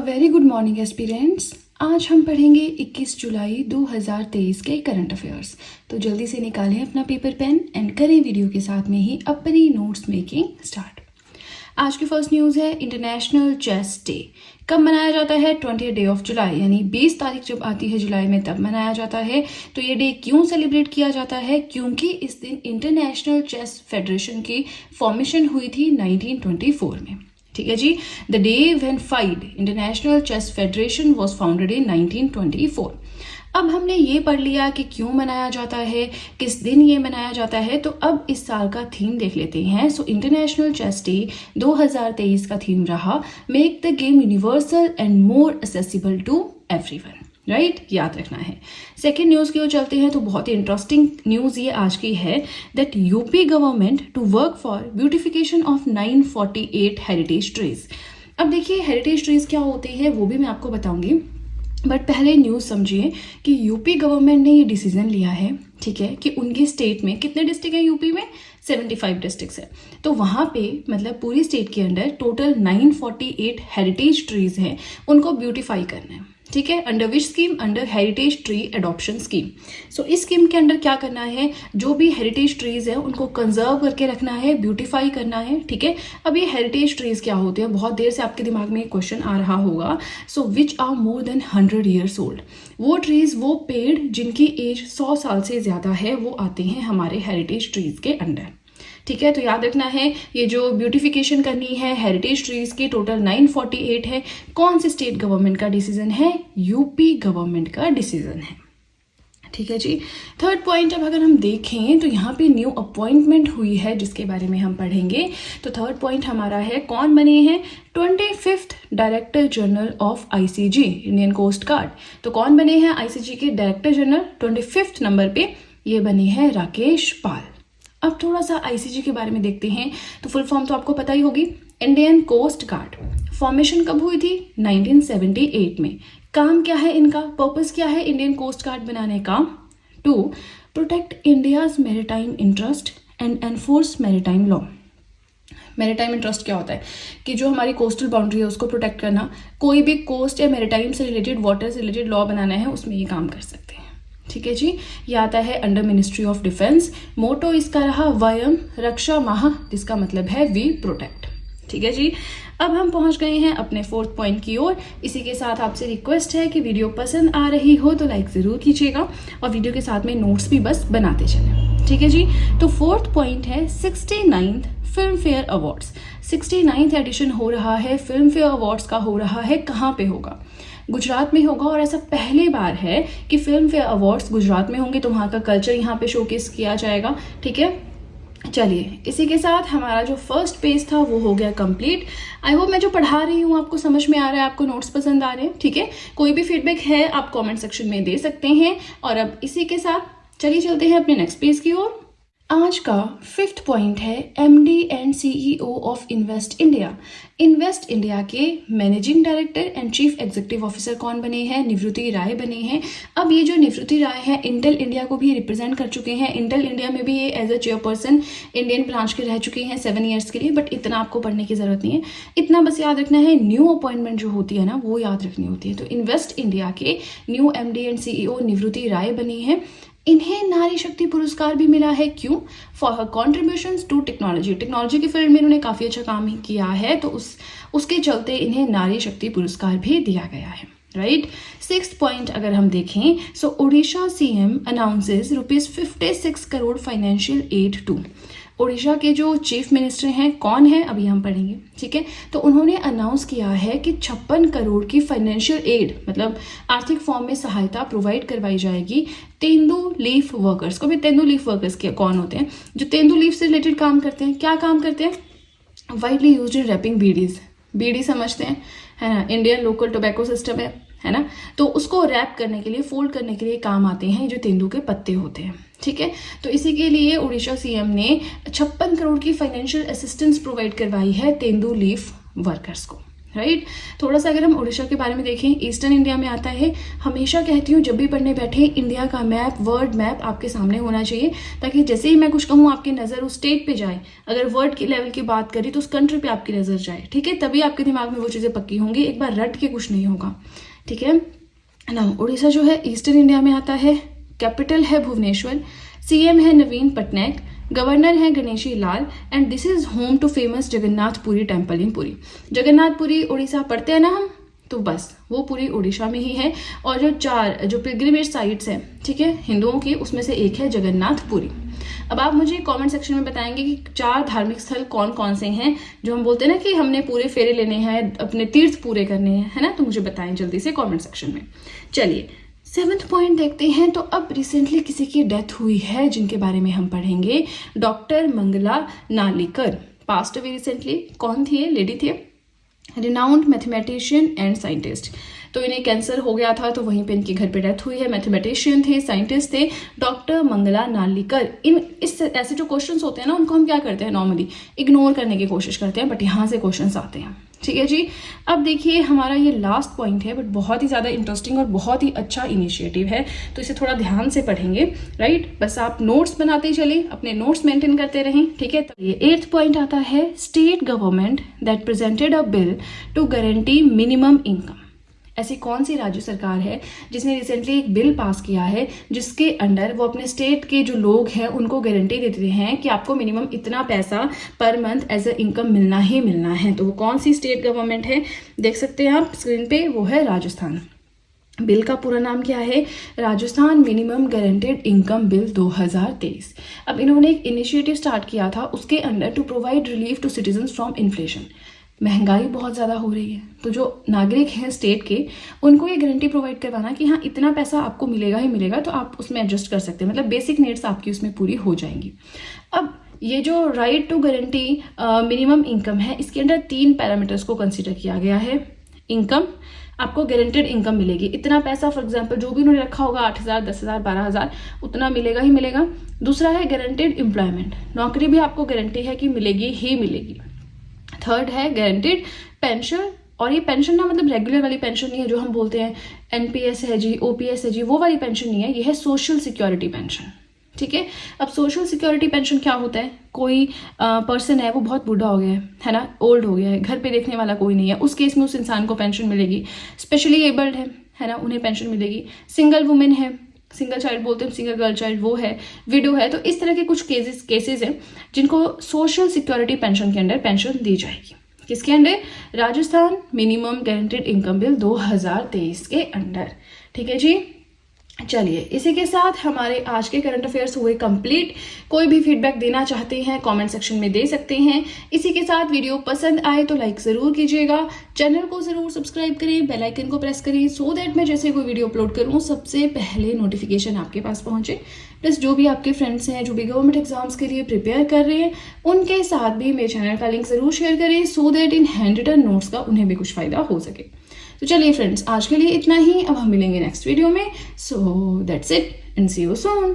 Very good morning aspirants. आज हम पढ़ेंगे 21 जुलाई 2023 के करंट अफेयर्स। तो जल्दी से निकालें अपना पेपर पेन एंड करें वीडियो के साथ में ही अपनी नोट्स मेकिंग स्टार्ट। आज की फर्स्ट न्यूज़ है इंटरनेशनल चेस डे। कब मनाया जाता है? 20 डे ऑफ जुलाई, यानी 20 तारीख जब आती है जुलाई में तब मनाया जाता है। तो ये डे क्यों सेलिब्रेट किया जाता है? क्योंकि इस दिन इंटरनेशनल चेस फेडरेशन की फॉर्मेशन हुई थी 1924 में। ठीक है जी। The day when FIDE international chess federation was founded in 1924। अब हमने ये पढ़ लिया कि क्यों मनाया जाता है, किस दिन ये मनाया जाता है। तो अब इस साल का थीम देख लेते हैं। सो इंटरनेशनल चेस डे 2023 का थीम रहा make the game universal and more accessible to everyone. Right, याद रखना है। सेकेंड न्यूज़ की ओर चलते हैं। तो बहुत ही इंटरेस्टिंग न्यूज़ ये आज की है that UP government to work for beautification of 948 heritage trees. अब देखिए हेरिटेज ट्रीज क्या होते हैं वो भी मैं आपको बताऊंगी, बट पहले न्यूज़ समझिए कि यूपी गवर्नमेंट ने ये डिसीजन लिया है, ठीक है, कि उनकी स्टेट में कितने डिस्ट्रिक्ट हैं यूपी में? 75 डिस्ट्रिक्ट्स हैं। तो वहाँ पे मतलब पूरी स्टेट के अंदर टोटल 948 हेरिटेज ट्रीज हैं, उनको ब्यूटिफाई करना है। ठीक है, under which scheme? Under heritage tree adoption scheme. So इस स्कीम के अंडर क्या करना है, जो भी हेरिटेज ट्रीज है उनको कंजर्व करके रखना है, ब्यूटिफाई करना है। ठीक है, अब ये हेरिटेज ट्रीज क्या होते हैं? बहुत देर से आपके दिमाग में एक क्वेश्चन आ रहा होगा। So which are more than 100 years old. वो ट्रीज, वो पेड़ जिनकी एज 100 साल से ज्यादा है, वो आते हैं हमारे हेरिटेज ट्रीज के अंडर। ठीक है, तो याद रखना है ये जो ब्यूटिफिकेशन करनी है हेरिटेज ट्रीज की टोटल 948 है। कौन सी स्टेट गवर्नमेंट का डिसीजन है? यूपी गवर्नमेंट का डिसीजन है। ठीक है जी। थर्ड पॉइंट, अब अगर हम देखें तो यहाँ पे न्यू अपॉइंटमेंट हुई है जिसके बारे में हम पढ़ेंगे। तो थर्ड पॉइंट हमारा है कौन बने हैं? 25th director general of ICG, Indian coast guard. तो कौन बने हैं आईसीजी के डायरेक्टर जनरल? 25th नंबर पे ये बने हैं राकेश पाल। अब थोड़ा सा आईसीजी के बारे में देखते हैं। तो फुल फॉर्म तो आपको पता ही होगी, इंडियन कोस्ट गार्ड। फॉर्मेशन कब हुई थी? 1978 में। काम क्या है इनका? पर्पस क्या है इंडियन कोस्ट गार्ड बनाने का? To protect India's maritime interest and enforce maritime law. Maritime interest क्या होता है? कि जो हमारी कोस्टल बाउंड्री है उसको प्रोटेक्ट करना। कोई भी कोस्ट या मैरिटाइम से रिलेटेड, वाटर से रिलेटेड लॉ बनाना है, उसमें ये काम कर सकते हैं। ठीक है जी। ये आता है अंडर मिनिस्ट्री ऑफ डिफेंस। मोटो इसका रहा वयम रक्षा माह, जिसका मतलब है वी प्रोटेक्ट। ठीक है जी। अब हम पहुंच गए हैं अपने फोर्थ पॉइंट की ओर। इसी के साथ आपसे रिक्वेस्ट है कि वीडियो पसंद आ रही हो तो लाइक जरूर कीजिएगा और वीडियो के साथ में नोट्स भी बस बनाते चलें। ठीक है जी। तो फोर्थ पॉइंट है 69th film fair awards. 69th addition हो रहा है फिल्म फेयर अवार्ड्स का। हो रहा है कहाँ पे होगा? गुजरात में होगा। और ऐसा पहली बार है कि फिल्म फेयर अवार्ड्स गुजरात में होंगे, तो वहाँ का कल्चर यहाँ पे शोकेस किया जाएगा। ठीक है, चलिए इसी के साथ हमारा जो फर्स्ट पेज था वो हो गया कंप्लीट। आई होप मैं जो पढ़ा रही हूँ आपको समझ में आ रहा है, आपको नोट्स पसंद आ रहे हैं। ठीक है, कोई भी फीडबैक है आप कमेंट सेक्शन में दे सकते हैं। और अब इसी के साथ चलिए चलते हैं अपने नेक्स्ट पेज की ओर। आज का फिफ्थ पॉइंट है MD and CEO of invest India. Invest India के managing director and chief executive officer कौन बने हैं? निवृत्ति राय बने हैं। अब ये जो निवृत्ति राय है इंटेल इंडिया को भी रिप्रेजेंट कर चुके हैं। इंटेल इंडिया में भी ये as a chairperson Indian branch के रह चुके हैं 7 ईयर्स के लिए। बट इतना आपको पढ़ने की जरूरत नहीं है, इतना बस याद रखना है न्यू अपॉइंटमेंट जो होती है ना वो याद रखनी होती है। तो इन्वेस्ट इंडिया के न्यू एमडी एंड सीईओ निवृत्ति राय बनी है। इन्हें नारी शक्ति पुरस्कार भी मिला है। क्यों? For her contributions to technology. Technology की फील्ड में इन्होंने काफी अच्छा काम किया है, तो उसके चलते इन्हें नारी शक्ति पुरस्कार भी दिया गया है। राइट। सिक्स्थ पॉइंट अगर हम देखें, so Odisha CM announces ₹56 crore financial aid to. Odisha के जो चीफ मिनिस्टर हैं कौन है अभी हम पढ़ेंगे। ठीक है, तो उन्होंने अनाउंस किया है कि 56 करोड़ की फाइनेंशियल एड मतलब आर्थिक फॉर्म में सहायता प्रोवाइड करवाई जाएगी तेंदू लीफ वर्कर्स को भी। तेंदू लीफ वर्कर्स के कौन होते हैं? जो तेंदू लीफ से रिलेटेड काम करते हैं। क्या काम करते हैं? Widely used in wrapping beedis. Beedi समझते हैं, है ना, इंडियन लोकल टोबैको सिस्टम है ना, तो उसको रैप करने के लिए, फोल्ड करने के लिए काम आते हैं जो तेंदू के पत्ते होते हैं। ठीक है, तो इसी के लिए उड़ीसा सीएम ने 56 करोड़ की फाइनेंशियल असिस्टेंस प्रोवाइड करवाई है तेंदू लीफ वर्कर्स को। राइट। थोड़ा सा अगर हम उड़ीसा के बारे में देखें, ईस्टर्न इंडिया में आता है। हमेशा कहती हूँ जब भी पढ़ने बैठे, इंडिया का मैप, वर्ड मैप आपके सामने होना चाहिए, ताकि जैसे ही मैं कुछ कहूँ आपकी नज़र उस स्टेट पे जाए। अगर वर्ड की लेवल की बात करी तो उस कंट्री पे आपकी नज़र जाए, ठीक है, तभी आपके दिमाग में वो चीज़ें पक्की होंगी। एक बार रट के कुछ नहीं होगा, ठीक है ना। उड़ीसा जो है ईस्टर्न इंडिया में आता है। कैपिटल है भुवनेश्वर, सीएम है नवीन पटनायक, गवर्नर है Ganeshi Lal, and this is home to famous Jagannathpuri temple in Puri. Jagannathpuri Orissa पढ़ते हैं ना हम, तो बस वो पूरी उड़ीसा में ही है। और जो पिलग्रिमेज साइट्स हैं, ठीक है, हिंदुओं की, उसमें से एक है जगन्नाथपुरी। अब आप मुझे कमेंट सेक्शन में बताएंगे कि 4 धार्मिक स्थल कौन कौन से हैं जो हम बोलते हैं ना कि हमने पूरे फेरे लेने हैं, अपने तीर्थ पूरे करने हैं, है ना। तो मुझे बताएं जल्दी से कमेंट सेक्शन में। चलिए 7th पॉइंट देखते हैं। तो अब रिसेंटली किसी की डेथ हुई है जिनके बारे में हम पढ़ेंगे, doctor Mangala Narlikar, passed away recently. कौन थी ये? लेडी थी, रिनाउंड मैथमेटिशियन एंड साइंटिस्ट। तो इन्हें कैंसर हो गया था, तो वहीं पे इनके घर पे डेथ हुई है। मैथमेटिशियन थे, साइंटिस्ट थे, डॉक्टर मंगला नालिकर। ऐसे जो क्वेश्चंस होते हैं ना, उनको हम क्या करते हैं, नॉर्मली इग्नोर करने की कोशिश करते हैं, बट यहाँ से क्वेश्चंस आते हैं, ठीक है जी। अब देखिए हमारा ये लास्ट पॉइंट है, बट बहुत ही ज़्यादा इंटरेस्टिंग और बहुत ही अच्छा इनिशिएटिव है, तो इसे थोड़ा ध्यान से पढ़ेंगे, राइट। बस आप नोट्स बनाते चलिए, अपने नोट्स मेंटेन करते रहें, ठीक है। तो ये 8th पॉइंट आता है, state government that presented a bill to guarantee minimum income. ऐसी कौन सी राज्य सरकार है जिसने रिसेंटली एक बिल पास किया है जिसके अंडर वो अपने स्टेट के जो लोग हैं उनको गारंटी देते हैं कि आपको मिनिमम इतना पैसा per month as a income मिलना ही मिलना है। तो वो कौन सी स्टेट गवर्नमेंट है, देख सकते हैं आप स्क्रीन पे, वो है राजस्थान। बिल का पूरा नाम क्या है? Rajasthan minimum guaranteed income bill 2023। अब इन्होंने एक इनिशिएटिव स्टार्ट किया था, उसके under to provide relief to citizens from inflation. महंगाई बहुत ज़्यादा हो रही है, तो जो नागरिक हैं स्टेट के, उनको ये गारंटी प्रोवाइड करवाना कि हाँ इतना पैसा आपको मिलेगा ही मिलेगा, तो आप उसमें एडजस्ट कर सकते हैं, मतलब बेसिक नीड्स आपकी उसमें पूरी हो जाएंगी। अब ये जो right to guarantee minimum income है, इसके अंदर 3 पैरामीटर्स को कंसिडर किया गया है। इनकम, आपको गारंटेड इनकम मिलेगी, इतना पैसा, फॉर एग्जांपल जो भी उन्होंने रखा होगा 8,000, 10,000, 12,000, उतना मिलेगा ही मिलेगा। दूसरा है गारंटेड एम्प्लॉयमेंट, नौकरी भी आपको गारंटी है कि मिलेगी ही मिलेगी। थर्ड है गारंटेड पेंशन, और ये पेंशन ना मतलब रेगुलर वाली पेंशन नहीं है जो हम बोलते हैं एनपीएस है जी, ओपीएस है जी, वो वाली पेंशन नहीं है, ये है सोशल सिक्योरिटी पेंशन, ठीक है। अब सोशल सिक्योरिटी पेंशन क्या होता है? कोई पर्सन है, वो बहुत बूढ़ा हो गया है ना, ओल्ड हो गया है, घर पे देखने वाला कोई नहीं है, उस केस में उस इंसान को पेंशन मिलेगी। स्पेशली एबल्ड है ना, उन्हें पेंशन मिलेगी। सिंगल वुमेन है, सिंगल चाइल्ड बोलते हैं, सिंगल गर्ल चाइल्ड, वो है, विडो है, तो इस तरह के कुछ केसेस हैं जिनको सोशल सिक्योरिटी पेंशन के अंडर पेंशन दी जाएगी। किसके under? Rajasthan minimum guaranteed income bill 2023 के अंडर, ठीक है जी। चलिए इसी के साथ हमारे आज के करंट अफेयर्स हुए कंप्लीट। कोई भी फीडबैक देना चाहते हैं कमेंट सेक्शन में दे सकते हैं। इसी के साथ वीडियो पसंद आए तो लाइक ज़रूर कीजिएगा, चैनल को ज़रूर सब्सक्राइब करें, बेल आइकन को प्रेस करें, सो दैट मैं जैसे कोई वीडियो अपलोड करूँ सबसे पहले नोटिफिकेशन आपके पास पहुँचे। प्लस जो भी आपके फ्रेंड्स हैं जो भी गवर्नमेंट एग्जाम्स के लिए प्रिपेयर कर रहे हैं, उनके साथ भी मेरे चैनल का लिंक ज़रूर शेयर करें, so that in handwritten notes का उन्हें भी कुछ फ़ायदा हो सके। तो चलिए फ्रेंड्स, आज के लिए इतना ही। अब हम मिलेंगे नेक्स्ट वीडियो में। So that's it and see you soon.